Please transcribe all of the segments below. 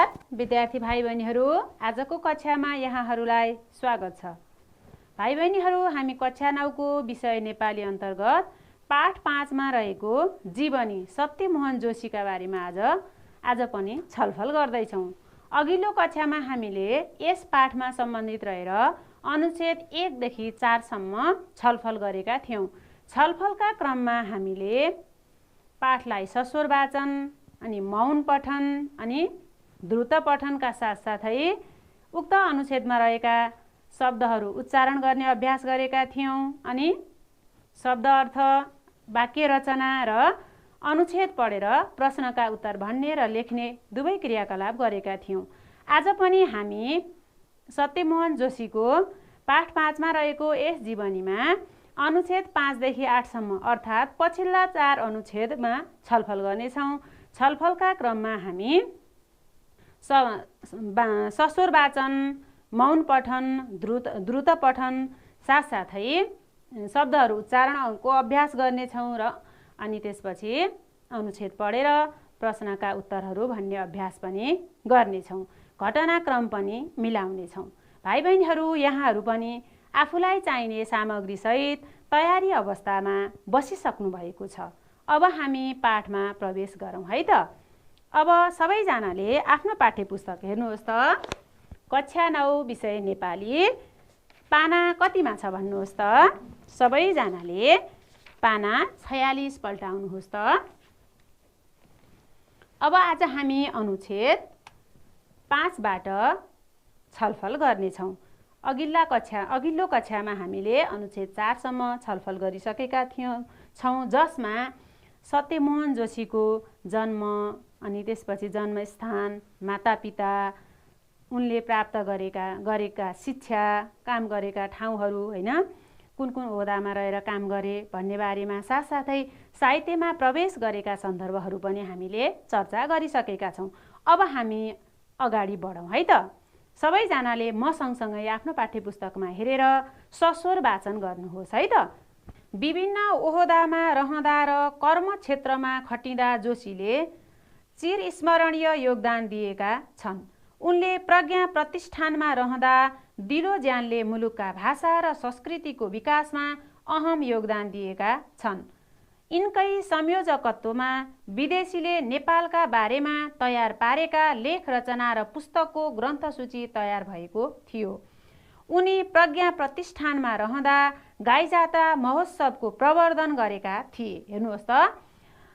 नमस्कार विद्यार्थी भाइ बहिनीहरू, आजको कक्षामा यहाँहरूलाई स्वागत छ। भाइ बहिनीहरू, हामी कक्षा 9 को विषय नेपाली अन्तर्गत पाठ 5 मा रहेको जीवनी सत्यमोहन जोशीका बारेमा आज पनि छलफल गर्दैछौँ। अघिल्लो कक्षामा हामीले यस पाठमा सम्बन्धित रहेर अनुच्छेद 1 देखि 4 सम्म छलफल गरेका थियौँ। छलफलका क्रममा हामीले पाठलाई सस्वर वाचन अनि मौन पठन अनि द्रुत पठनका साथसाथै उक्त अनुच्छेदमा रहेका शब्दहरू उच्चारण गर्ने अभ्यास गरेका थियौँ अनि शब्द अर्थ, वाक्य रचना र अनुच्छेद पढेर प्रश्नका उत्तर भन्ने र लेख्ने दुवै क्रियाकलाप गरेका थियौँ। आज पनि हामी सत्यमोहन जोशीको पाठ 5 मा रहेको यस जीवनीमा अनुच्छेद 5 देखि 8 सम्म अर्थात् पछिल्ला 4 अनुच्छेदमा छलफल गर्नेछौँ। छलफलका क्रममा हामी सस्वर वाचन, मौन पठन, द्रुत पठन साथसाथै शब्दहरू उच्चारणको अभ्यास गर्नेछौँ र अनि त्यसपछि अनुच्छेद पढेर प्रश्नका उत्तरहरू भन्ने अभ्यास पनि गर्नेछौँ। घटनाक्रम पनि मिलाउनेछौँ। भाइ बहिनीहरू, यहाँहरू पनि आफूलाई चाहिने सामग्रीसहित तयारी अवस्थामा बसिसक्नु भएको छ। अब हामी पाठमा प्रवेश गरौँ है त। अब सबैजनाले आफ्नो पाठ्यपुस्तक हेर्नुहोस् त। कक्षा 9 विषय नेपाली पाना कतिमा छ भन्नुहोस् त। सबैजनाले पाना 46 पल्टाउनुहोस् त। अब आज हामी अनुच्छेद 5 बाट छलफल गर्नेछौँ। अघिल्लो कक्षामा हामीले अनुच्छेद 4 सम्म छलफल गरिसकेका छौँ, जसमा सत्यमोहन जोशीको जन्म अनि त्यसपछि जन्मस्थान, मातापिता, उनले प्राप्त गरेका शिक्षा, काम गरेका ठाउँहरू, हैन, कुन कुन ओहदामा रहेर काम गरे भन्ने बारेमा साथसाथै साहित्यमा प्रवेश गरेका सन्दर्भहरू पनि हामीले चर्चा गरिसकेका छौँ। अब हामी अगाडि बढौँ है त। सबैजनाले म सँगसँगै आफ्नो पाठ्यपुस्तकमा हेरेर सस्वर वाचन गर्नुहोस् है त। विभिन्न ओहदामा रहँदा र कर्म क्षेत्रमा खटिँदा जोशीले चिरस्मरणीय योगदान दिएका छन्। उनले प्रज्ञा प्रतिष्ठानमा रहँदा दिलो ज्यानले मुलुकका भाषा र संस्कृतिको विकासमा अहम योगदान दिएका छन्। यिनकै संयोजकत्वमा विदेशीले नेपालका बारेमा तयार पारेका लेख रचना र पुस्तकको ग्रन्थसूची तयार भएको थियो। उनी प्रज्ञा प्रतिष्ठानमा रहँदा गाईजात्रा महोत्सवको प्रवर्धन गरेका थिए। हेर्नुहोस् त,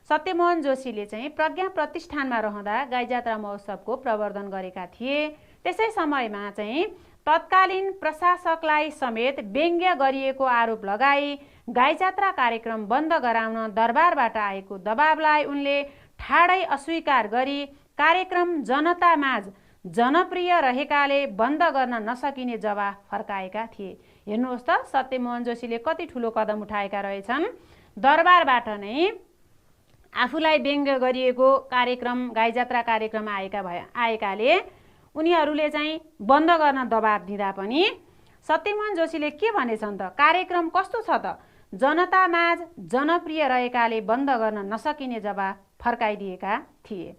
सत्यमोहन जोशीले चाहिँ प्रज्ञा प्रतिष्ठानमा रहँदा गाईजात्रा महोत्सवको प्रवर्धन गरेका थिए। त्यसै समयमा चाहिँ तत्कालीन प्रशासकलाई समेत व्यङ्ग्य गरिएको आरोप लगाई गाईजात्रा कार्यक्रम बन्द गराउन दरबारबाट आएको दबावलाई उनले ठाडै अस्वीकार गरी कार्यक्रम जनतामाझ जनप्रिय रहेकाले बन्द गर्न नसकिने जवाफ फर्काएका थिए। हेर्नुहोस् त, सत्यमोहन जोशीले कति ठुलो कदम उठाएका रहेछन्। दरबारबाट नै आफूलाई व्यङ्ग्य गरिएको कार्यक्रम, गाईजात्रा कार्यक्रम आएकाले उनीहरूले चाहिँ बन्द गर्न दबाब दिँदा पनि सत्यमोहन जोशीले के भनेछन् त, कार्यक्रम कस्तो छ त, जनतामाझ जनप्रिय रहेकाले बन्द गर्न नसकिने जवाफ फर्काइदिएका थिए।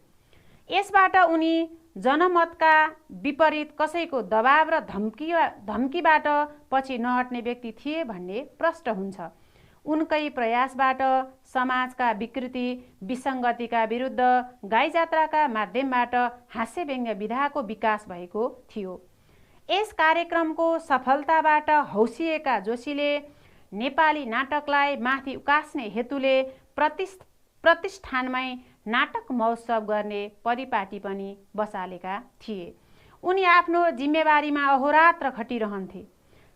यसबाट उनी जनमतका विपरीत कसैको दबाव र धम्कीबाट पछि नहट्ने व्यक्ति थिए भन्ने प्रष्ट हुन्छ। उनकै प्रयासबाट समाजका विकृति विसङ्गतिका विरुद्ध गाईजात्राका माध्यमबाट हास्य व्यङ्ग्य विधाको विकास भएको थियो। यस कार्यक्रमको सफलताबाट हौसिएका जोशीले नेपाली नाटकलाई माथि उकास्ने हेतुले प्रतिष्ठानमै नाटक महोत्सव गर्ने परिपाटी पनि बसालेका थिए। उनी आफ्नो जिम्मेवारीमा अहोरात्र खटिरहन्थे।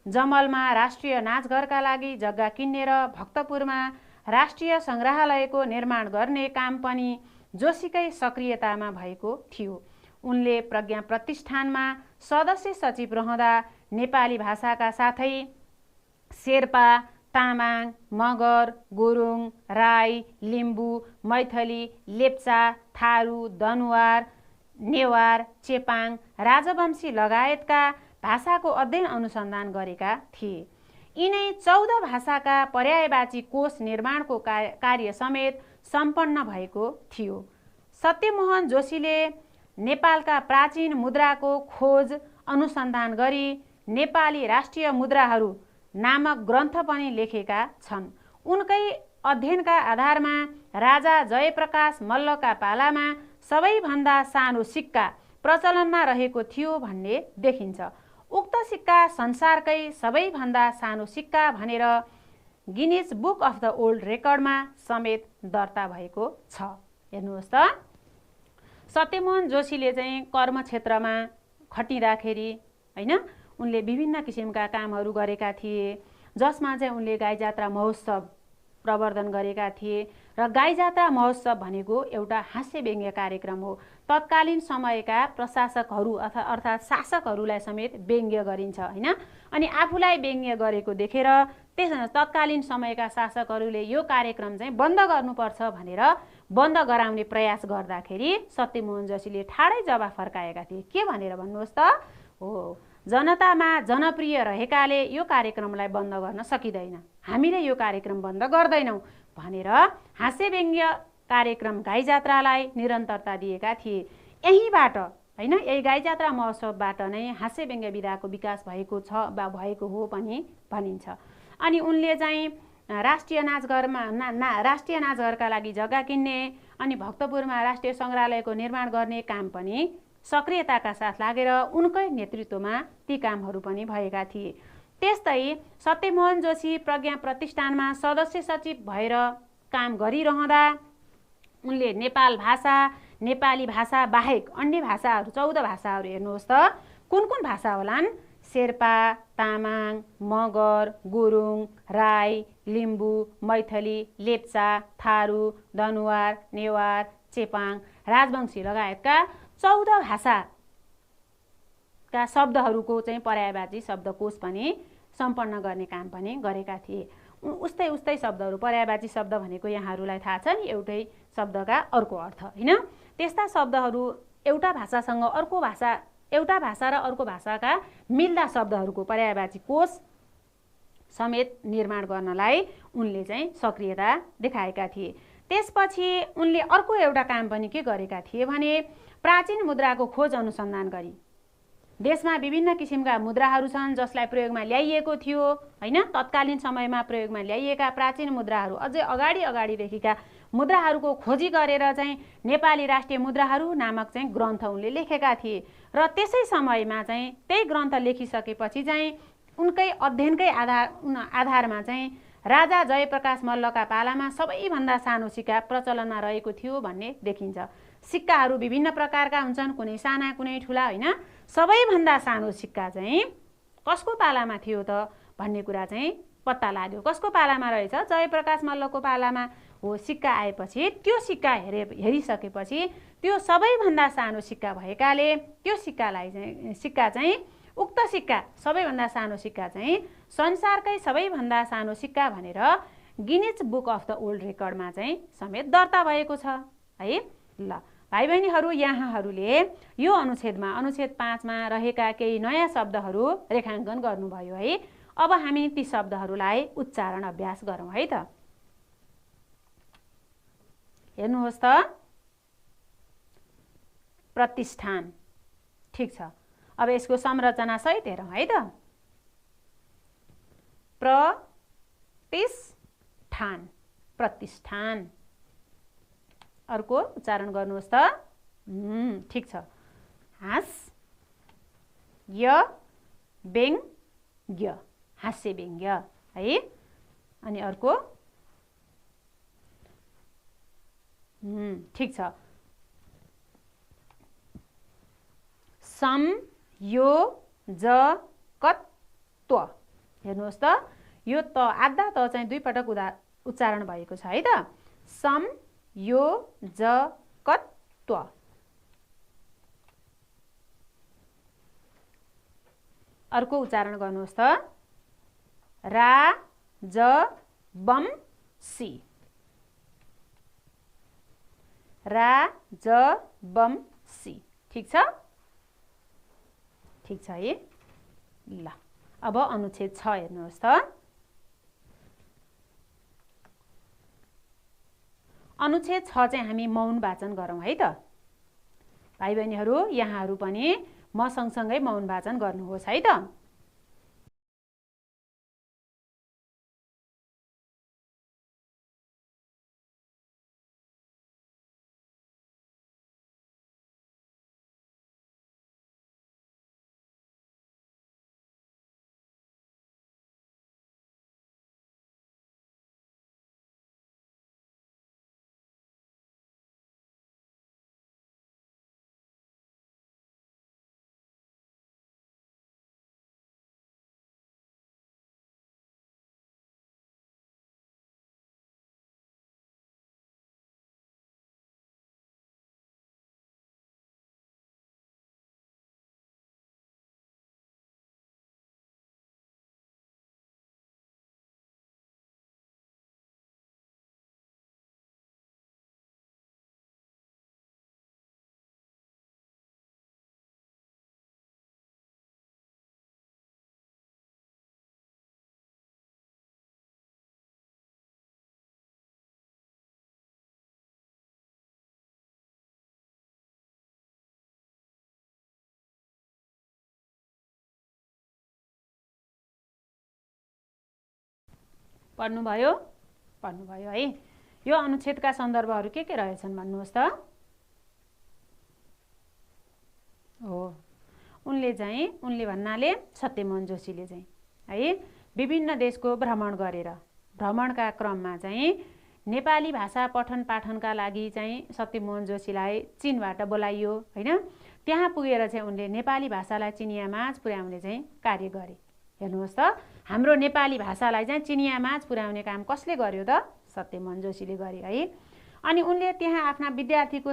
जमलमा राष्ट्रिय नाचघरका लागि जग्गा किन्ने र भक्तपुरमा राष्ट्रिय सङ्ग्रहालयको निर्माण गर्ने काम पनि जोशीकै सक्रियतामा भएको थियो। उनले प्रज्ञा प्रतिष्ठानमा सदस्य सचिव रहँदा नेपाली भाषाका साथै शेर्पा, तामाङ, मगर, गुरुङ, राई, लिम्बू, मैथली, लेप्चा, थारू, दनुवार, नेवार, चेपाङ, राजवंशी लगायतका भाषाको अध्ययन अनुसन्धान गरेका थिए। यिनै 14 भाषाका पर्यायवाची कोष निर्माणको कार्य समेत सम्पन्न भएको थियो। सत्यमोहन जोशीले नेपालका प्राचीन मुद्राको खोज अनुसन्धान गरी नेपाली राष्ट्रिय मुद्राहरू नामक ग्रन्थ पनि लेखेका छन्। उनकै अध्ययनका आधारमा राजा जयप्रकाश मल्लका पालामा सबैभन्दा सानो सिक्का प्रचलनमा रहेको थियो भन्ने देखिन्छ। उक्त सिक्का संसारकै सबैभन्दा सानो सिक्का भनेर Guinness book of the world रेकर्डमा समेत दर्ता भएको छ। हेर्नुहोस् त, सत्यमोहन जोशीले चाहिँ कर्म क्षेत्रमा खटिँदाखेरि हैन उनले विभिन्न किसिमका कामहरू गरेका थिए, जसमा चाहिँ उनले गाई जात्रा महोत्सव प्रवर्धन गरेका थिए र गाई जात्रा महोत्सव भनेको एउटा हास्य व्यङ्ग्य कार्यक्रम हो। तत्कालीन समयका प्रशासकहरू अर्थात् शासकहरूलाई समेत व्यङ्ग्य गरिन्छ हैन। अनि आफूलाई व्यङ्ग्य गरेको देखेर तत्कालीन समयका शासकहरूले यो कार्यक्रम चाहिँ बन्द गर्नुपर्छ भनेर बन्द गराउने प्रयास गर्दाखेरि सत्यमोहन जोशीले ठाडै जवाफ फर्काएका थिए। के भनेर भन्नुहोस् त? हो, जनतामा जनप्रिय रहेकाले यो कार्यक्रमलाई बन्द गर्न सकिँदैन, हामीले यो कार्यक्रम बन्द गर्दैनौँ भनेर हास्य व्यङ्ग्य कार्यक्रम गाई जात्रालाई निरन्तरता दिएका थिए। यहीँबाट हैन, यही गाई जात्रा महोत्सवबाट नै हास्य व्यङ्ग्य विधाको विकास भएको छ वा भएको हो पनि भनिन्छ। अनि उनले चाहिँ राष्ट्रिय नाचघरका लागि जग्गा किन्ने अनि भक्तपुरमा राष्ट्रिय सङ्ग्रहालयको निर्माण गर्ने काम पनि सक्रियताका साथ लागेर उनकै नेतृत्वमा ती कामहरू पनि भएका थिए। त्यस्तै सत्यमोहन जोशी प्रज्ञा प्रतिष्ठानमा सदस्य सचिव भएर काम गरिरहँदा उनले नेपाली भाषा बाहेक अन्य भाषाहरू 14 भाषाहरू हेर्नुहोस् त, कुन कुन भाषा होलान्? शेर्पा, तामाङ, मगर, गुरुङ, राई, लिम्बू, मैथली, लेप्चा, थारू, दनुवार, नेवार, चेपाङ, राजवंशी लगायतका 14 भाषाका शब्दहरूको चाहिँ पर्यायवाची शब्दकोश पनि सम्पन्न गर्ने काम पनि गरेका थिए। उस्तै शब्दहरू, पर्यायवाची शब्द भनेको यहाँहरूलाई थाहा छ नि, एउटै शब्दका अर्को अर्थ हैन। त्यस्ता शब्दहरू एउटा भाषा र अर्को भाषाका मिल्दा शब्दहरूको पर्यायवाची कोश समेत निर्माण गर्नलाई उनले चाहिँ सक्रियता देखाएका थिए। त्यसपछि उनले अर्को एउटा काम पनि के गरेका थिए भने प्राचीन मुद्राको खोज अनुसन्धान गरी देशमा विभिन्न किसिमका मुद्राहरू छन् जसलाई प्रयोगमा ल्याइएको थियो हैन। तत्कालीन समयमा प्रयोगमा ल्याइएका प्राचीन मुद्राहरू, अझै अगाडिदेखिका मुद्राहरूको खोजी गरेर चाहिँ नेपाली राष्ट्रिय मुद्राहरू नामक चाहिँ ग्रन्थ उनले लेखेका थिए। र त्यसै समयमा चाहिँ त्यही ग्रन्थ लेखिसकेपछि चाहिँ उनकै अध्ययनकै आधारमा चाहिँ राजा जयप्रकाश मल्लका पालामा सबैभन्दा सानो सिक्का प्रचलनमा रहेको थियो भन्ने देखिन्छ। सिक्काहरू विभिन्न प्रकारका हुन्छन्, कुनै साना कुनै ठुला हैन। सबैभन्दा सानो सिक्का चाहिँ कसको पालामा थियो त भन्ने कुरा चाहिँ पत्ता लाग्यो। कसको पालामा रहेछ? जयप्रकाश मल्लको पालामा हो। सिक्का आएपछि त्यो सिक्का हेरिसकेपछि त्यो सबैभन्दा सानो सिक्का भएकाले त्यो उक्त सिक्का सबैभन्दा सानो सिक्का चाहिँ संसारकै सबैभन्दा सानो सिक्का भनेर Guinness book of the world रेकर्डमा चाहिँ समेत दर्ता भएको छ है। ल भाइ बहिनीहरू, यहाँहरूले यो अनुच्छेद 5 मा रहेका केही नयाँ शब्दहरू रेखाङ्कन गर्नुभयो है। अब हामी ती शब्दहरूलाई उच्चारण अभ्यास गरौँ है त। हेर्नुहोस् त, प्रतिष्ठान, ठिक छ। अब यसको संरचना सहित हेरौँ है त। प्रतिष्ठान। अर्को उच्चारण गर्नुहोस् त। ठिक छ। हास्य व्यङ्ग्य है। अनि अर्को ठिक छ। संयोजकत्व। हेर्नुहोस् त, यो त आधा त चाहिँ 2 पटक उच्चारण भएको छ है त। संयोजकत्व। अर्को उच्चारण गर्नुहोस् त। राजवंशी। ठिक छ है। ल अब अनुच्छेद 6 हेर्नुहोस् त। अनुच्छेद 6 चाहिँ हामी मौन वाचन गरौँ है त। भाइ बहिनीहरू यहाँहरू पनि म सँगसँगै मौन वाचन गर्नुहोस् है त। पढ्नुभयो है। यो अनुच्छेदका सन्दर्भहरू के रहेछन् भन्नुहोस् त। हो उनले भन्नाले सत्यमोहन जोशीले चाहिँ है विभिन्न देशको भ्रमणका क्रममा चाहिँ नेपाली भाषा पठन पाठनका लागि चाहिँ सत्यमोहन जोशीलाई चीनबाट बोलाइयो हैन। त्यहाँ पुगेर चाहिँ उनले नेपाली भाषालाई चिनियामाझ पुर्याउने चाहिँ कार्य गरे। हेर्नुहोस् त, हाम्रो नेपाली भाषालाई चाहिँ चिनियामाझ पुर्याउने काम कसले गर्यो त? सत्यमोहन जोशीले गरे है। अनि उनले त्यहाँ आफ्ना विद्यार्थीको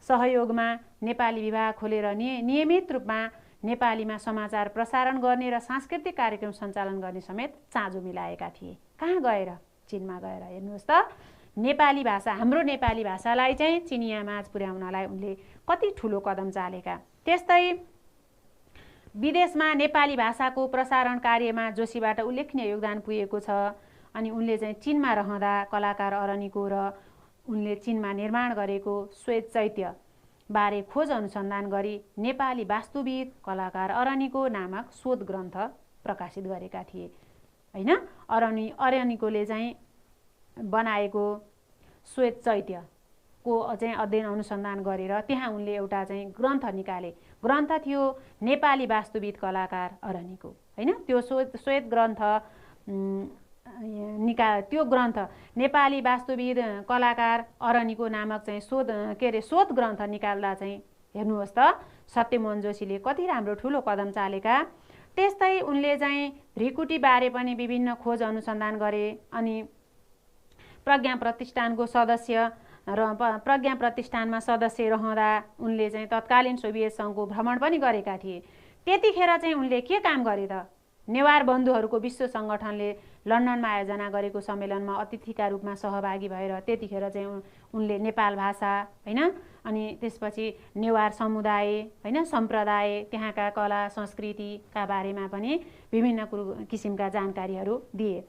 सहयोगमा नेपाली विभाग खोलेर नियमित रूपमा नेपालीमा समाचार प्रसारण गर्ने र सांस्कृतिक कार्यक्रम सञ्चालन गर्ने समेत चाँजो मिलाएका थिए। कहाँ गएर? चीनमा गएर। हेर्नुहोस् त, नेपाली भाषा, हाम्रो नेपाली भाषालाई चाहिँ चिनियामाझ पुर्याउनलाई उनले कति ठुलो कदम चालेका। त्यस्तै विदेशमा नेपाली भाषाको प्रसारण कार्यमा जोशीबाट उल्लेखनीय योगदान पुगेको छ। अनि उनले चाहिँ चीनमा रहँदा कलाकार अरनिको र उनले चीनमा निर्माण गरेको श्वेत चैत्य बारे खोज अनुसन्धान गरी नेपाली वास्तुविद कलाकार अरनिको नामक शोध ग्रन्थ प्रकाशित गरेका थिए हैन। अरनिकोले चाहिँ बनाएको श्वेत चैत्यको चाहिँ अध्ययन अनुसन्धान गरेर त्यहाँ उनले एउटा चाहिँ ग्रन्थ निकाले। ग्रन्थ थियो नेपाली वास्तुविद कलाकार अरनिको हैन। त्यो श्वेत ग्रन्थ त्यो ग्रन्थ नेपाली वास्तुविद कलाकार अरनिको नामक चाहिँ शोध ग्रन्थ निकाल्दा चाहिँ हेर्नुहोस् त सत्यमोहन जोशीले कति राम्रो ठुलो कदम चालेका। त्यस्तै उनले चाहिँ भ्रिकुटी बारे पनि विभिन्न खोज अनुसन्धान गरे। अनि प्रज्ञा प्रतिष्ठानको सदस्य र प्रज्ञा प्रतिष्ठानमा सदस्य रहँदा उनले चाहिँ तत्कालीन सोभियत सङ्घको भ्रमण पनि गरेका थिए। त्यतिखेर चाहिँ उनले के काम गरे त? नेवार बन्धुहरूको विश्व सङ्गठनले लन्डनमा आयोजना गरेको सम्मेलनमा अतिथिका रूपमा सहभागी भएर त्यतिखेर चाहिँ उनले नेपाल भाषा हैन, अनि त्यसपछि नेवार समुदाय हैन, सम्प्रदाय, त्यहाँका कला संस्कृतिका बारेमा पनि विभिन्न किसिमका जानकारीहरू दिए।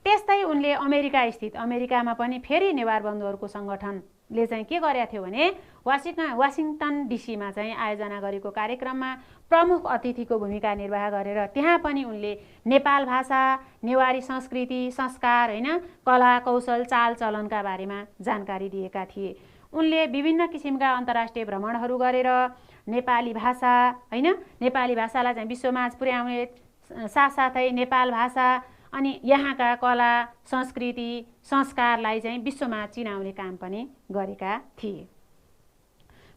त्यस्तै उनले अमेरिकामा पनि फेरि नेवार बन्धुहरूको सङ्गठनले चाहिँ के गरेका थियो भने वासिङटन डीसीमा चाहिँ आयोजना गरेको कार्यक्रममा प्रमुख अतिथिको भूमिका निर्वाह गरेर त्यहाँ पनि उनले नेपाल भाषा, नेवारी संस्कृति, संस्कार हैन, कला कौशल चालचलनका बारेमा जानकारी दिएका थिए। उनले विभिन्न किसिमका अन्तर्राष्ट्रिय भ्रमणहरू गरेर नेपाली भाषा हैन, नेपाली भाषालाई चाहिँ विश्वमाझ पुर्याउने साथसाथै नेपाल भाषा अनि यहाँका कला संस्कृति संस्कारलाई चाहिँ विश्वमा चिनाउने काम पनि गरेका थिए।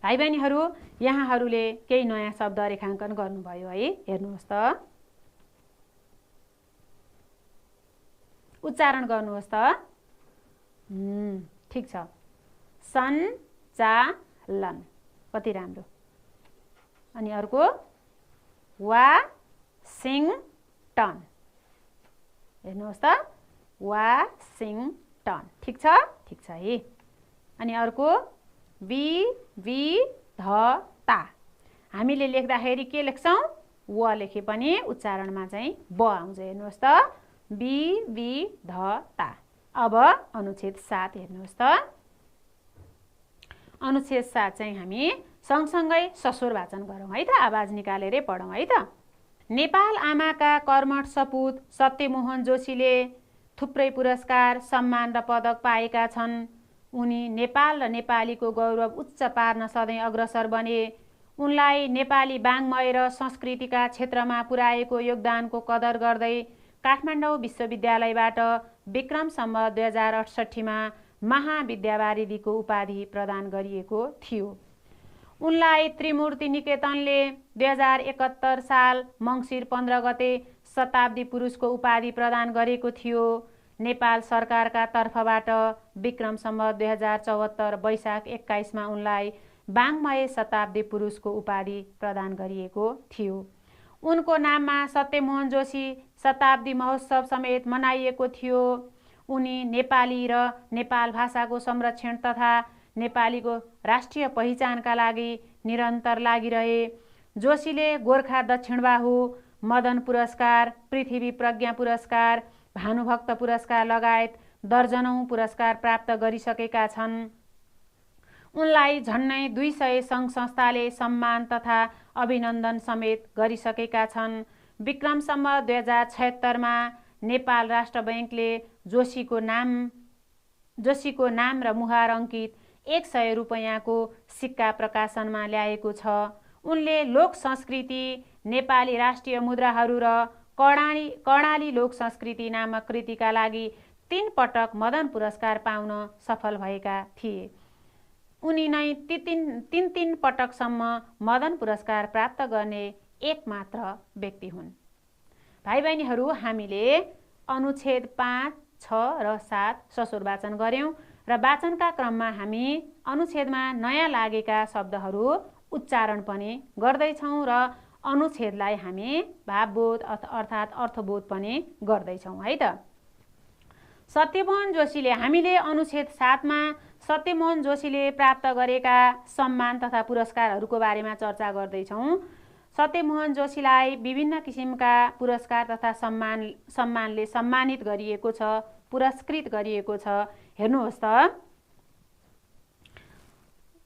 भाइ बहिनीहरू, यहाँहरूले केही नयाँ शब्द रेखाङ्कन गर्नुभयो है। हेर्नुहोस् त, उच्चारण गर्नुहोस् त। ठिक छ, सञ्चालन, कति राम्रो। अनि अर्को वासिङटन, हेर्नुहोस् त, वासिङटन। ठिक छ है। अनि अर्को विविधता, हामीले लेख्दाखेरि के लेख्छौँ? व लेखे पनि उच्चारणमा चाहिँ ब आउँछ। हेर्नुहोस् त, विविधता। अब अनुच्छेद 7 हेर्नुहोस् त। अनुच्छेद 7 चाहिँ हामी सँगसँगै सस्वर वाचन गरौँ है त, आवाज निकालेरै पढौँ है त। नेपाल आमाका कर्मठ सपुत सत्यमोहन जोशीले थुप्रै पुरस्कार, सम्मान र पदक पाएका छन्। उनी नेपाल र नेपालीको गौरव उच्च पार्न सधैँ अग्रसर बने। उनलाई नेपाली वाङ्मय र संस्कृतिका क्षेत्रमा पुर्याएको योगदानको कदर गर्दै काठमाडौँ विश्वविद्यालयबाट विक्रम सम्वत 2068मा महाविद्यावारिधीको उपाधि प्रदान गरिएको थियो। उनलाई त्रिमूर्ति निकेतनले 2071 साल मङ्सिर 15 गते शताब्दी पुरुषको उपाधि प्रदान गरेको थियो। नेपाल सरकारका तर्फबाट विक्रम सम्वत 2074 वैशाख 21मा उनलाई वाङ्मय शताब्दी पुरुषको उपाधि प्रदान गरिएको थियो। उनको नाममा सत्यमोहन जोशी शताब्दी महोत्सव समेत मनाइएको थियो। उनी नेपाली र नेपाल भाषाको संरक्षण तथा नेपालीको राष्ट्रिय पहिचानका लागि निरन्तर लागिरहे। जोशीले गोर्खा दक्षिणबाहु, मदन पुरस्कार, पृथ्वी प्रज्ञा पुरस्कार, भानुभक्त पुरस्कार लगायत दर्जनौं पुरस्कार प्राप्त गरिसकेका छन्। उनलाई झन्नै 200 सङ्घ संस्थाले सम्मान तथा अभिनन्दन समेत गरिसकेका छन्। विक्रम सम्वत 2076मा नेपाल राष्ट्र बैंकले जोशीको नाम र मुहार अङ्कित 100 रुपैयाँको सिक्का प्रकाशनमा ल्याएको छ। उनले लोक संस्कृति, नेपाली राष्ट्रिय मुद्राहरू र कर्णाली लोक संस्कृति नामक कृतिका लागि 3 पटक मदन पुरस्कार पाउन सफल भएका थिए। उनी नै 3 पटकसम्म मदन पुरस्कार प्राप्त गर्ने एकमात्र व्यक्ति हुन्। भाइ बहिनीहरू, हामीले अनुच्छेद 5, 6 र 7 सस्वर वाचन गऱ्यौँ र वाचनका क्रममा हामी अनुच्छेदमा नयाँ लागेका शब्दहरू उच्चारण पनि गर्दैछौँ र अनुच्छेदलाई हामी भावबोध अर्थात् अर्थबोध पनि गर्दैछौँ है त। सत्यमोहन जोशीले हामीले अनुच्छेद 7मा सत्यमोहन जोशीले प्राप्त गरेका सम्मान तथा पुरस्कारहरूको बारेमा चर्चा गर्दैछौँ। सत्यमोहन जोशीलाई विभिन्न किसिमका पुरस्कार तथा सम्मानले सम्मानित गरिएको छ, पुरस्कृत गरिएको छ। हेर्नुहोस् त,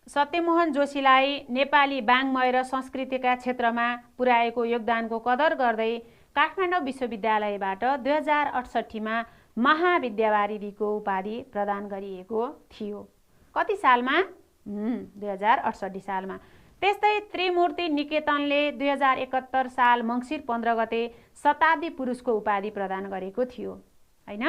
सत्यमोहन जोशीलाई नेपाली वाङ्मय र संस्कृतिका क्षेत्रमा पुर्याएको योगदानको कदर गर्दै काठमाडौँ विश्वविद्यालयबाट 2068मा महाविद्यावारिधीको उपाधि प्रदान गरिएको थियो। कति सालमा? 2068 सालमा। त्यस्तै त्रिमूर्ति निकेतनले 2071 साल मङ्सिर 15 गते शताब्दी पुरुषको उपाधि प्रदान गरेको थियो हैन।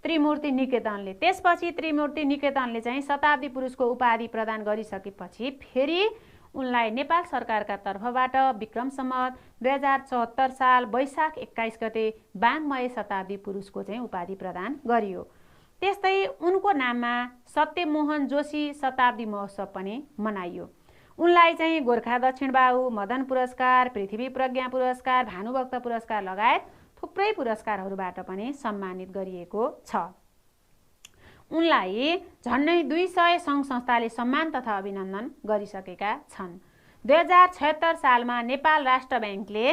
त्रिमूर्ति निकेतनले, त्यसपछि त्रिमूर्ति निकेतनले चाहिँ शताब्दी पुरुषको उपाधि प्रदान गरिसकेपछि फेरि उनलाई नेपाल सरकारका तर्फबाट विक्रम सम्वत 2074 साल वैशाख 21 गते वाङ्मय शताब्दी पुरुषको चाहिँ उपाधि प्रदान गरियो। त्यस्तै उनको नाममा सत्यमोहन जोशी शताब्दी महोत्सव पनि मनाइयो। उनलाई चाहिँ गोर्खा दक्षिणबाहु, मदन पुरस्कार, पृथ्वी प्रज्ञा पुरस्कार, भानुभक्त पुरस्कार लगायत थुप्रै पुरस्कारहरूबाट पनि सम्मानित गरिएको छ। उनलाई झन्नै 200 सङ्घ संस्थाले सम्मान तथा अभिनन्दन गरिसकेका छन्। 2076 सालमा नेपाल राष्ट्र बैंकले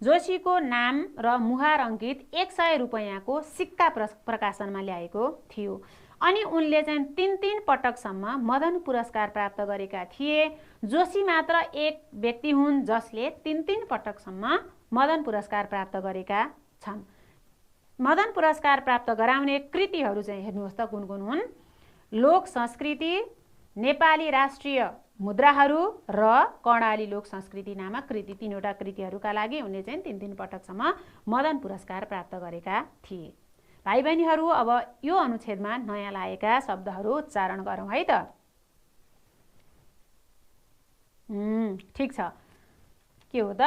जोशीको नाम र मुहार अङ्कित 100 रुपैयाँको सिक्का प्रकाशनमा ल्याएको थियो। अनि उनले चाहिँ 3 पटकसम्म मदन पुरस्कार प्राप्त गरेका थिए। जोशी मात्र एक व्यक्ति हुन् जसले 3 पटकसम्म मदन पुरस्कार प्राप्त गरेका छन्। मदन पुरस्कार प्राप्त गराउने कृतिहरू चाहिँ हेर्नुहोस् त कुन कुन हुन्। लोक संस्कृति, नेपाली राष्ट्रिय मुद्राहरू र कर्णाली लोक संस्कृति नामक कृति, 3वटा कृतिहरूका लागि उनले चाहिँ 3 पटकसम्म मदन पुरस्कार प्राप्त गरेका थिए। भाइ बहिनीहरू, अब यो अनुच्छेदमा नयाँ लागेका शब्दहरू उच्चारण गरौँ है त। ठिक छ, के हो त?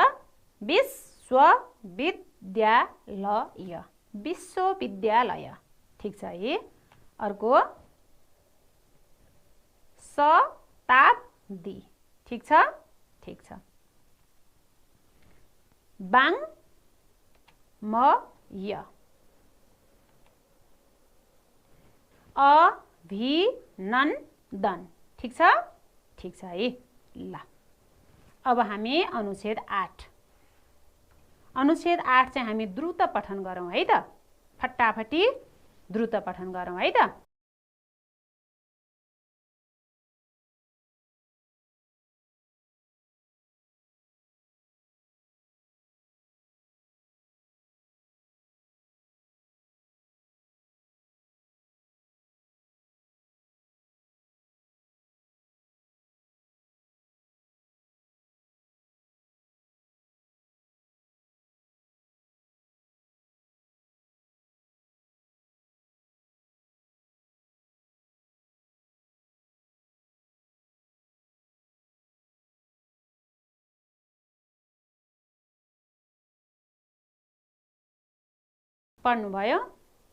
विश्वविद्यालय, विश्वविद्यालय। ठिक छ है। अर्को शताब्दी। ठिक छ, ठिक छ। वाङ्मय, अभिनन्दन। ठिक छ, ठिक छ है। ल, अब हामी अनुच्छेद 8 चाहिँ हामी द्रुत पठन गरौँ है त। फटाफटी द्रुत पठन गरौँ है त। पढ्नुभयो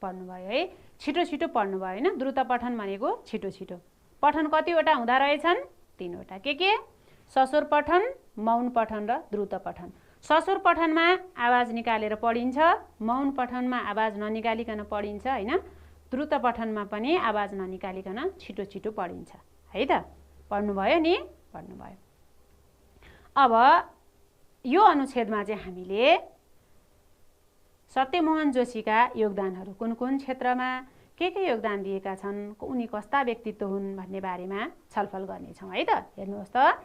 है। छिटो छिटो पढ्नुभयो होइन। द्रुत पठन भनेको छिटो छिटो। पठन कतिवटा हुँदा रहेछन्? 3वटा। के? सस्वर पठन, मौन पठन र द्रुत पठन। सस्वर पठनमा आवाज निकालेर पढिन्छ, मौन पठनमा आवाज ननिकालिकन पढिन्छ होइन। द्रुत पठनमा पनि आवाज ननिकालिकन छिटो छिटो पढिन्छ है त। पढ्नुभयो नि? पढ्नुभयो। अब यो अनुच्छेदमा चाहिँ हामीले सत्यमोहन जोशीका योगदानहरू कुन कुन क्षेत्रमा के योगदान दिएका छन्, उनी कस्ता व्यक्तित्व हुन् भन्ने बारेमा छलफल गर्नेछौँ है त। हेर्नुहोस् त,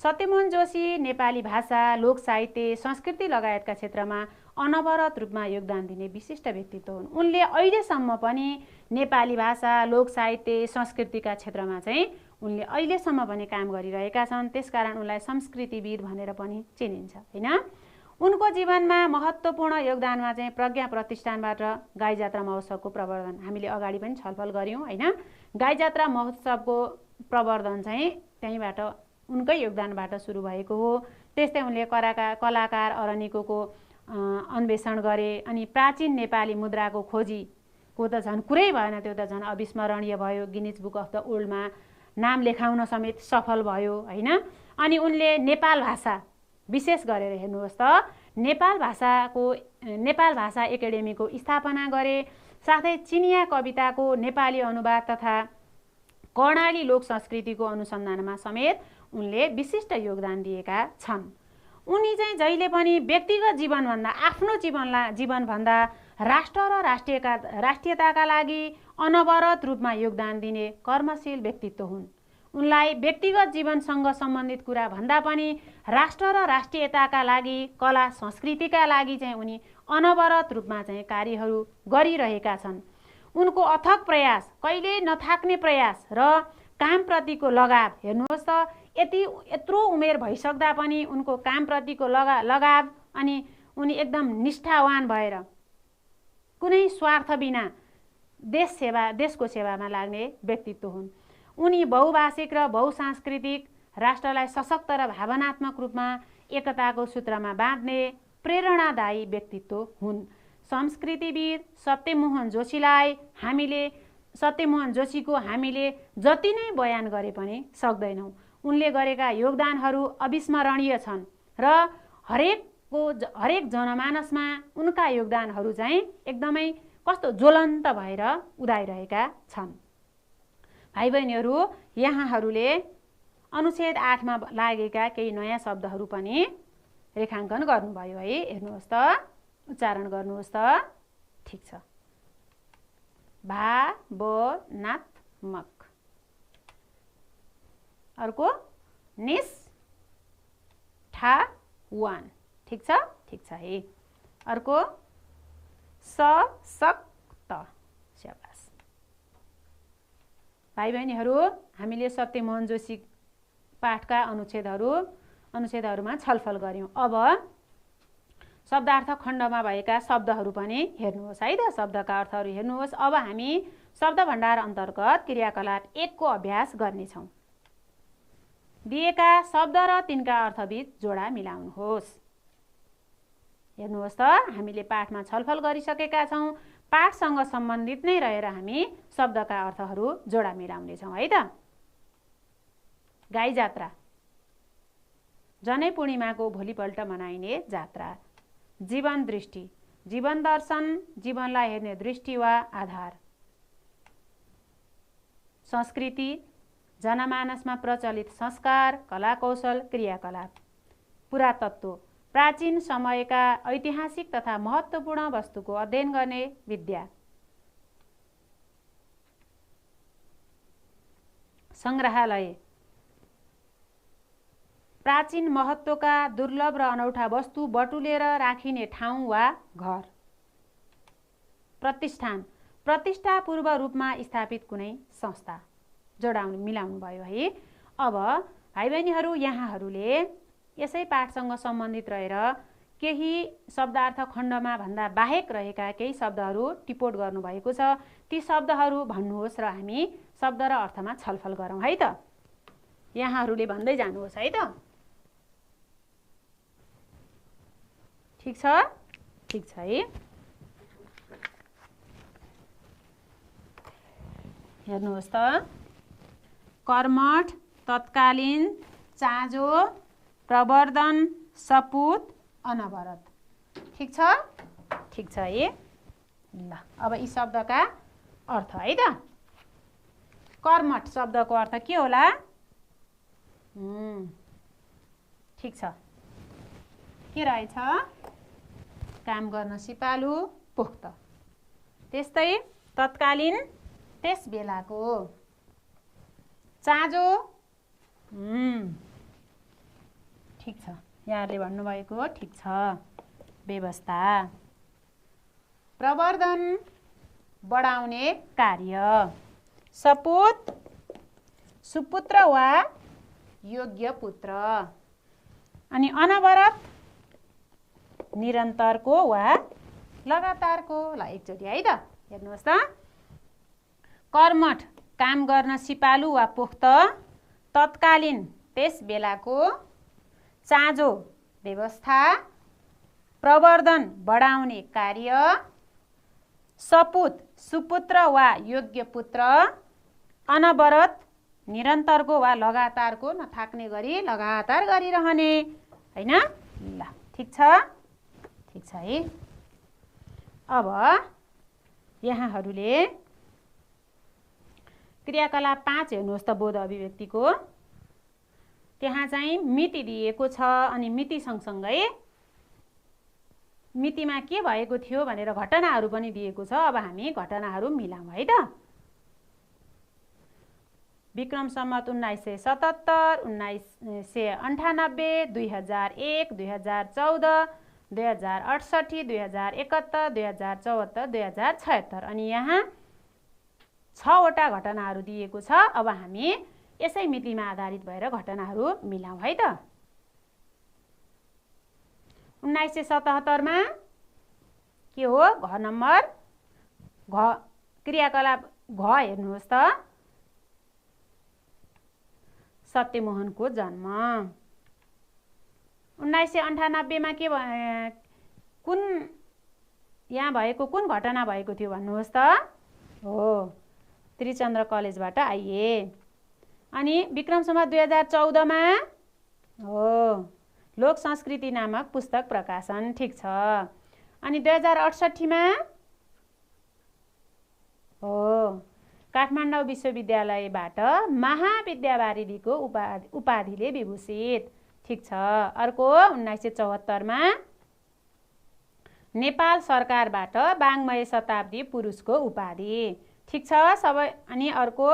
सत्यमोहन जोशी नेपाली भाषा, लोक साहित्य, संस्कृति लगायतका क्षेत्रमा अनवरत रूपमा योगदान दिने विशिष्ट व्यक्तित्व हुन्। उनले अहिलेसम्म पनि नेपाली भाषा, लोक साहित्य, संस्कृतिका क्षेत्रमा चाहिँ उनले अहिलेसम्म पनि काम गरिरहेका छन्। त्यसकारण उनलाई संस्कृतिविद भनेर पनि चिनिन्छ होइन। उनको जीवनमा महत्त्वपूर्ण योगदानमा चाहिँ प्रज्ञा प्रतिष्ठानबाट गाई जात्रा महोत्सवको प्रवर्धन, हामीले अगाडि पनि छलफल गऱ्यौँ होइन। गाई जात्रा महोत्सवको प्रवर्धन चाहिँ त्यहीँबाट उनकै योगदानबाट सुरु भएको हो। त्यस्तै उनले कलाकार अरनिकोको अन्वेषण गरे। अनि प्राचीन नेपाली मुद्राको खोजीको त झन् कुरै भएन, त्यो त झन् अविस्मरणीय भयो। गिनिज बुक अफ द वर्ल्डमा नाम लेखाउन समेत सफल भयो होइन। अनि उनले नेपाल भाषा विशेष गरेर हेर्नुहोस् त, नेपाल भाषा एकाडेमीको स्थापना गरे। साथै चिनिया कविताको नेपाली अनुवाद तथा कर्णाली लोक संस्कृतिको अनुसन्धानमा समेत उनले विशिष्ट योगदान दिएका छन्। उनी चाहिँ जहिले पनि व्यक्तिगत जीवनभन्दा, आफ्नो जीवनभन्दा राष्ट्र र राष्ट्रियताका लागि अनवरत रूपमा योगदान दिने कर्मशील व्यक्तित्व हुन्। उनलाई व्यक्तिगत जीवनसँग सम्बन्धित कुरा भन्दा पनि राष्ट्र र राष्ट्रियताका लागि, कला संस्कृतिका लागि चाहिँ उनी अनवरत रूपमा चाहिँ कार्यहरू गरिरहेका छन्। उनको अथक प्रयास, कहिले नथाक्ने प्रयास र कामप्रतिको लगाव, हेर्नुहोस् त, यत्रो उमेर भइसक्दा पनि उनको कामप्रतिको लगाव अनि उनी एकदम निष्ठावान भएर कुनै स्वार्थ बिना देशको सेवामा लाग्ने व्यक्तित्व हुन्। उनी बहुभाषिक र बहुसांस्कृतिक राष्ट्रलाई सशक्त र भावनात्मक रूपमा एकताको सूत्रमा बाँध्ने प्रेरणादायी व्यक्तित्व हुन्। संस्कृतिविद सत्यमोहन जोशीको हामीले जति नै बयान गरे पनि सक्दैनौँ। उनले गरेका योगदानहरू अविस्मरणीय छन् र हरेक जनमानसमा उनका योगदानहरू चाहिँ एकदमै कस्तो ज्वलन्त भएर उदाइरहेका छन्। भाइ बहिनीहरू, यहाँहरूले अनुच्छेद 8 मा लागेका केही नयाँ शब्दहरू पनि रेखाङ्कन गर्नुभयो है। हेर्नुहोस् त, उच्चारण गर्नुहोस् त। ठिक छ। भावनात्मक। अर्को निष्ठावान। ठिक छ है। अर्को सशक्त। स्याबास। भाइ बहिनीहरू, हामीले सत्यमोहन जोशी पाठका अनुच्छेदहरूमा छलफल गऱ्यौँ। अब शब्दार्थ खण्डमा भएका शब्दहरू पनि हेर्नुहोस् है त। शब्दका अर्थहरू हेर्नुहोस्। अब हामी शब्द भण्डार अन्तर्गत क्रियाकलाप 1 को अभ्यास गर्नेछौँ। दिएका शब्द र तिनका अर्थबीच जोडा मिलाउनुहोस्। हेर्नुहोस् त, हामीले पाठमा छलफल गरिसकेका छौँ। पाठसँग सम्बन्धित नै रहेर हामी शब्दका अर्थहरू जोडा मिलाउनेछौँ है त। गाई जात्रा, जनै पूर्णिमाको भोलिपल्ट मनाइने जात्रा। जीवन दृष्टि, जीवन दर्शन, जीवनलाई हेर्ने दृष्टि वा आधार। संस्कृति, जनमानसमा प्रचलित संस्कार, कला कौशल, क्रियाकलाप। पुरातत्व, प्राचीन समयका ऐतिहासिक तथा महत्त्वपूर्ण वस्तुको अध्ययन गर्ने विद्या। सङ्ग्रहालय, प्राचीन महत्त्वका दुर्लभ र अनौठा वस्तु बटुलेर राखिने ठाउँ वा घर। प्रतिष्ठान, प्रतिष्ठापूर्व रूपमा स्थापित कुनै संस्था। मिलाउनु भयो है। अब भाइ बहिनीहरू, यहाँहरूले यसै पाठसँग सम्बन्धित रहेर केही शब्दार्थ खण्डमा भन्दा बाहेक रहेका केही शब्दहरू टिपोट गर्नुभएको छ। ती शब्दहरू भन्नुहोस् र हामी शब्द र अर्थमा छलफल गरौँ है त। यहाँहरूले भन्दै जानुहोस् है त। ठिक छ है। हेर्नुहोस् त, कर्मठ, तत्कालीन, चाँजो, प्रवर्धन, सपुत, अनवरत। ठिक छ? ठिक छ है। ल अब यी शब्दका अर्थ है त। कर्मठ शब्दको अर्थ के होला? ठिक छ, के रहेछ? काम गर्न सिपालु, पोख्त। त्यस्तै तत्कालीन, त्यस बेलाको। चाँजो, ठिक छ, यहाँले भन्नुभएको ठिक छ, व्यवस्था। प्रवर्धन, बढाउने कार्य। सपुत, सुपुत्र वा योग्य पुत्र। अनि अनवरत, निरन्तरको वा लगातारको। ल एकचोटि है त, हेर्नुहोस् त, कर्मठ काम गर्न सिपालु वा पोख्त, तत्कालीन त्यस बेलाको, चाँजो व्यवस्था, प्रवर्धन बढाउने कार्य, सपुत सुपुत्र वा योग्य पुत्र, अनवरत निरन्तरको वा लगातारको, नथाक्ने गरी लगातार गरिरहने हैन। ल ठिक छ, ठिक छ है। अब यहाँहरूले क्रियाकलाप 5 हेर्नुहोस् त, बोध अभिव्यक्तिको। त्यहाँ चाहिँ मिति दिएको छ अनि मिति सँगसँगै मितिमा के भएको थियो भनेर घटनाहरू पनि दिएको छ। अब हामी घटनाहरू मिलाउँ है त। विक्रम सम्वत 1977, 1998, 2001, 2014, 2068, 2071, 2074, 2076 अनि यहाँ 6 वटा घटनाहरू दिएको छ। अब हामी यसै मितिमा आधारित भएर घटनाहरू मिलाउँ है त। 1977 मा के हो? घ नम्बर, घ क्रियाकलाप घ हेर्नुहोस् त, सत्यमोहनको जन्म। 1998 मा के कुन यहाँ भएको कुन घटना भएको थियो भन्नुहोस् त? हो, त्रिचन्द्र कलेजबाट आइए। अनि विक्रम सम्वत 2014 मा हो, लोक संस्कृति नामक पुस्तक प्रकाशन। ठिक छ। अनि 2068 मा हो, काठमाडौँ विश्वविद्यालयबाट महाविद्यावारिधीको उपाधिले विभूषित। ठिक छ। अर्को 1974 मा नेपाल सरकारबाट वाङ्मय शताब्दी पुरुषको उपाधि। ठिक छ सबै। अनि अर्को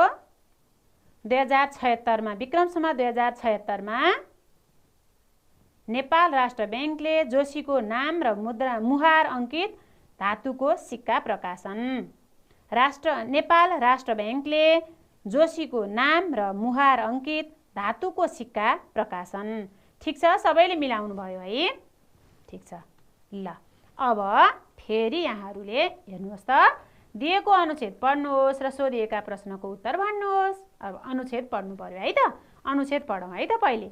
2076 मा विक्रम सम्वत 2076 मा नेपाल राष्ट्र ब्याङ्कले जोशीको नाम र मुहार अङ्कित धातुको सिक्का प्रकाशन। नेपाल राष्ट्र ब्याङ्कले जोशीको नाम र मुहार अङ्कित धातुको सिक्का प्रकाशन। ठिक छ, सबैले मिलाउनु भयो है। ठिक छ। ल अब फेरि यहाँहरूले हेर्नुहोस् त, दिएको अनुच्छेद पढ्नुहोस् र सोधिएका प्रश्नको उत्तर भन्नुहोस्। अब अनुच्छेद पढ्नु पर्यो है त। अनुच्छेद पढौँ है त पहिले।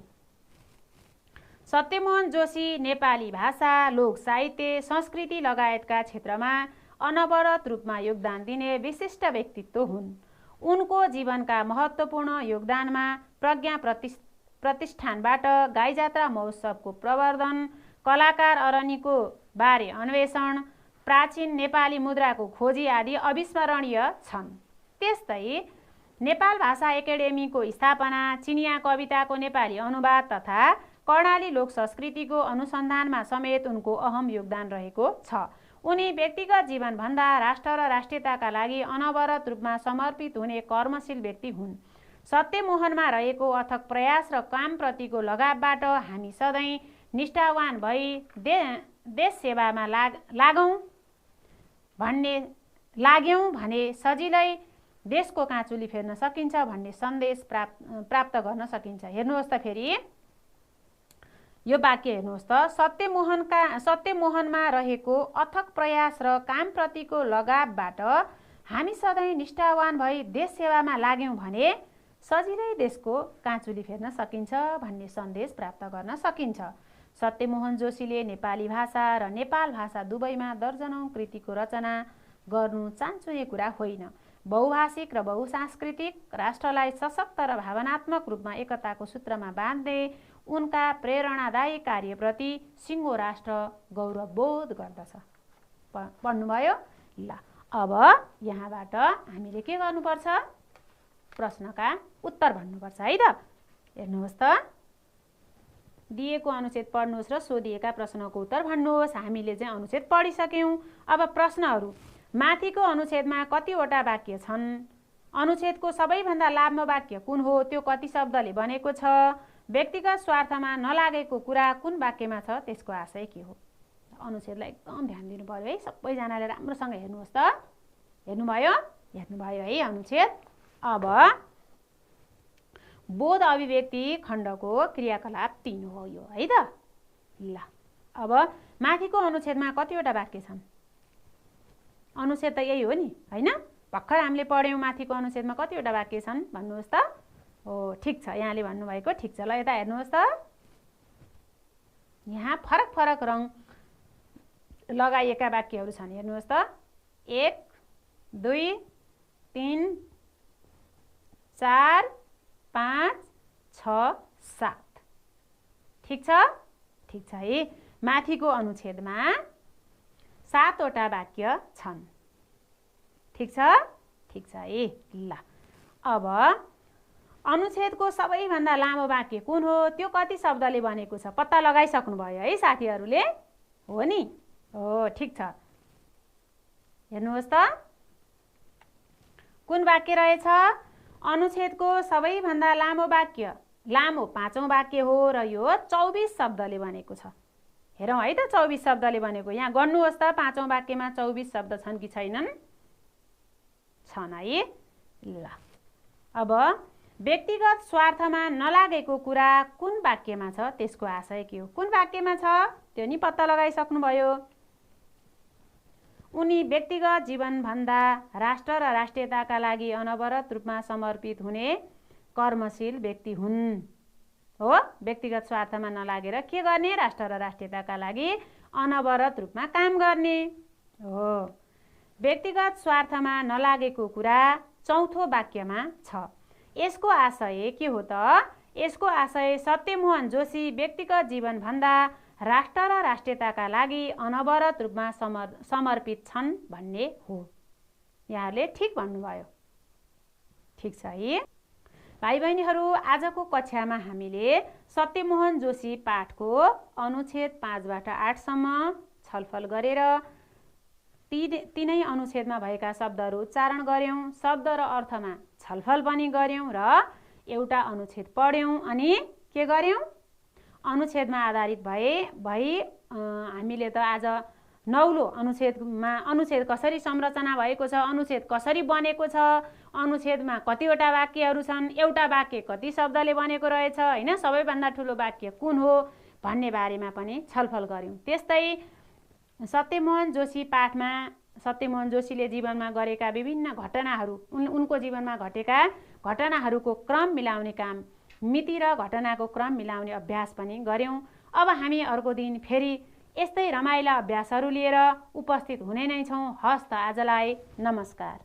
सत्यमोहन जोशी नेपाली भाषा, लोक साहित्य, संस्कृति लगायतका क्षेत्रमा अनवरत रूपमा योगदान दिने विशिष्ट व्यक्तित्व हुन्। उनको जीवनका महत्त्वपूर्ण योगदानमा प्रज्ञा प्रतिष्ठानबाट गाईजात्रा महोत्सवको प्रवर्धन, कलाकार अरनिको बारे अन्वेषण, प्राचीन नेपाली मुद्राको खोजी आदि अविस्मरणीय छन्। त्यस्तै नेपाल भाषा एकाडेमीको स्थापना, चिनिया कविताको नेपाली अनुवाद तथा कर्णाली लोक संस्कृतिको अनुसन्धानमा समेत उनको अहम योगदान रहेको छ। उनी व्यक्तिगत जीवनभन्दा राष्ट्र र राष्ट्रियताका लागि अनवरत रूपमा समर्पित हुने कर्मशील व्यक्ति हुन्। सत्यमोहनमा रहेको अथक प्रयास र कामप्रतिको लगावबाट हामी सधैँ निष्ठावान भई देश सेवामा लाग्यौँ भने सजिलै देशको काँचुली फेर्न सकिन्छ भन्ने सन्देश प्राप्त गर्न सकिन्छ। हेर्नुहोस् त फेरि यो वाक्य हेर्नुहोस् त, सत्यमोहनमा रहेको अथक प्रयास र कामप्रतिको लगावबाट हामी सधैँ निष्ठावान भई देश सेवामा लाग्यौँ भने सजिलै देशको काँचुली फेर्न सकिन्छ भन्ने सन्देश प्राप्त गर्न सकिन्छ। सत्यमोहन जोशीले नेपाली भाषा र नेपाल भाषा दुवैमा दर्जनौं कृतिको रचना गर्नु चान्चुने कुरा होइन। बहुभाषिक र बहुसांस्कृतिक राष्ट्रलाई सशक्त र भावनात्मक रूपमा एकताको सूत्रमा बाँध्ने उनका प्रेरणादायी कार्यप्रति सिङ्गो राष्ट्र गौरवबोध गर्दछ। पढ्नुभयो? ल अब यहाँबाट हामीले के गर्नुपर्छ? प्रश्नका उत्तर भन्नुपर्छ है त। हेर्नुहोस् त, दिएको अनुच्छेद पढ्नुहोस् र सोधिएका प्रश्नको उत्तर भन्नुहोस्। हामीले चाहिँ अनुच्छेद पढिसक्यौँ। अब प्रश्नहरू, माथिको अनुच्छेदमा कतिवटा वाक्य छन्? अनुच्छेदको सबैभन्दा लामो वाक्य कुन हो? त्यो कति शब्दले बनेको छ? व्यक्तिगत स्वार्थमा नलागेको कुरा कुन वाक्यमा छ? त्यसको आशय के हो? अनुच्छेदलाई एकदम ध्यान दिनु पर्यो है। सबैजनाले राम्रोसँग हेर्नुहोस् त। हेर्नुभयो? हेर्नुभयो है अनुच्छेद। अब बोध अभिव्यक्ति खण्डको क्रियाकलाप 3 हो यो है त। ल अब माथिको अनुच्छेदमा कतिवटा वाक्य छन्? अनुच्छेद त यही हो नि हैन? भर्खर हामीले पढ्यौँ माथिको अनुच्छेदमा कतिवटा वाक्य छन् भन्नुहोस् त। हो, ठिक छ, यहाँले भन्नुभएको ठिक छ। ल यता हेर्नुहोस् त, यहाँ फरक फरक रङ लगाइएका वाक्यहरू छन्। हेर्नुहोस् त, 1 2 3 4 5 6 7। ठिक छ? ठिक छ है। माथिको अनुच्छेदमा 7 वटा वाक्य छन्। ठिक छ? ठिक छ है। ल अब अनुच्छेदको सबैभन्दा लामो वाक्य कुन हो? त्यो कति शब्दले बनेको छ? पत्ता लगाइसक्नु भयो है साथीहरूले? हो नि? हो, ठिक छ। हेर्नुहोस् त, कुन वाक्य रहेछ? अनुच्छेदको सबैभन्दा लामो वाक्य, लामो 5औं वाक्य हो र यो 24 शब्दले बनेको छ। हेरौँ है त, 24 शब्दले बनेको। यहाँ गर्नुहोस् त, 5औं वाक्यमा 24 शब्द छन् कि छैनन्? छन् है। ल अब व्यक्तिगत स्वार्थमा नलागेको कुरा कुन वाक्यमा छ? त्यसको आशय के हो? कुन वाक्यमा छ त्यो नि पत्ता लगाइसक्नुभयो। उनी व्यक्तिगत जीवनभन्दा राष्ट्र र राष्ट्रियताका लागि अनवरत रूपमा समर्पित हुने कर्मशील व्यक्ति हुन्। हो, व्यक्तिगत स्वार्थमा नलागेर के गर्ने? राष्ट्र र राष्ट्रियताका लागि अनवरत रूपमा काम गर्ने हो। व्यक्तिगत स्वार्थमा नलागेको कुरा 4थो वाक्यमा छ। यसको आशय के हो त? यसको आशय सत्यमोहन जोशी व्यक्तिगत जीवनभन्दा राष्ट्र र राष्ट्रियताका लागि अनवरत रूपमा समर्पित छन् भन्ने हो। यहाँले ठिक भन्नुभयो। ठिक छ है। भाइ बहिनीहरू, आजको कक्षामा हामीले सत्यमोहन जोशी पाठको अनुच्छेद 5 बाट 8 सम्म छलफल गरेर तीनै अनुच्छेदमा भएका शब्दहरू उच्चारण गर्यौं, शब्द र अर्थमा छलफल पनि गर्यौं र एउटा अनुच्छेद पढ्यौं अनि के गर्यौं? अनुच्छेदमा आधारित भई हामीले त आज 9औं अनुच्छेदमा अनुच्छेद कसरी संरचना भएको छ, अनुच्छेद कसरी बनेको छ, अनुच्छेदमा कतिवटा वाक्यहरू छन्, एउटा वाक्य कति शब्दले बनेको रहेछ हैन, सबैभन्दा ठुलो वाक्य कुन हो भन्ने बारेमा पनि छलफल गर्यौं। त्यस्तै सत्यमोहन जोशी पाठमा सत्यमोहन जोशीले जीवनमा गरेका विभिन्न घटनाहरू, उनको जीवनमा घटेका घटनाहरूको क्रम मिलाउने काम, मिति र घटनाको क्रम मिलाउने अभ्यास पनि गर्यौं। अब हामी अर्को दिन फेरि यस्तै रमाइला अभ्यासहरू लिएर उपस्थित हुने नै छौं। हस्त आजलाई नमस्कार।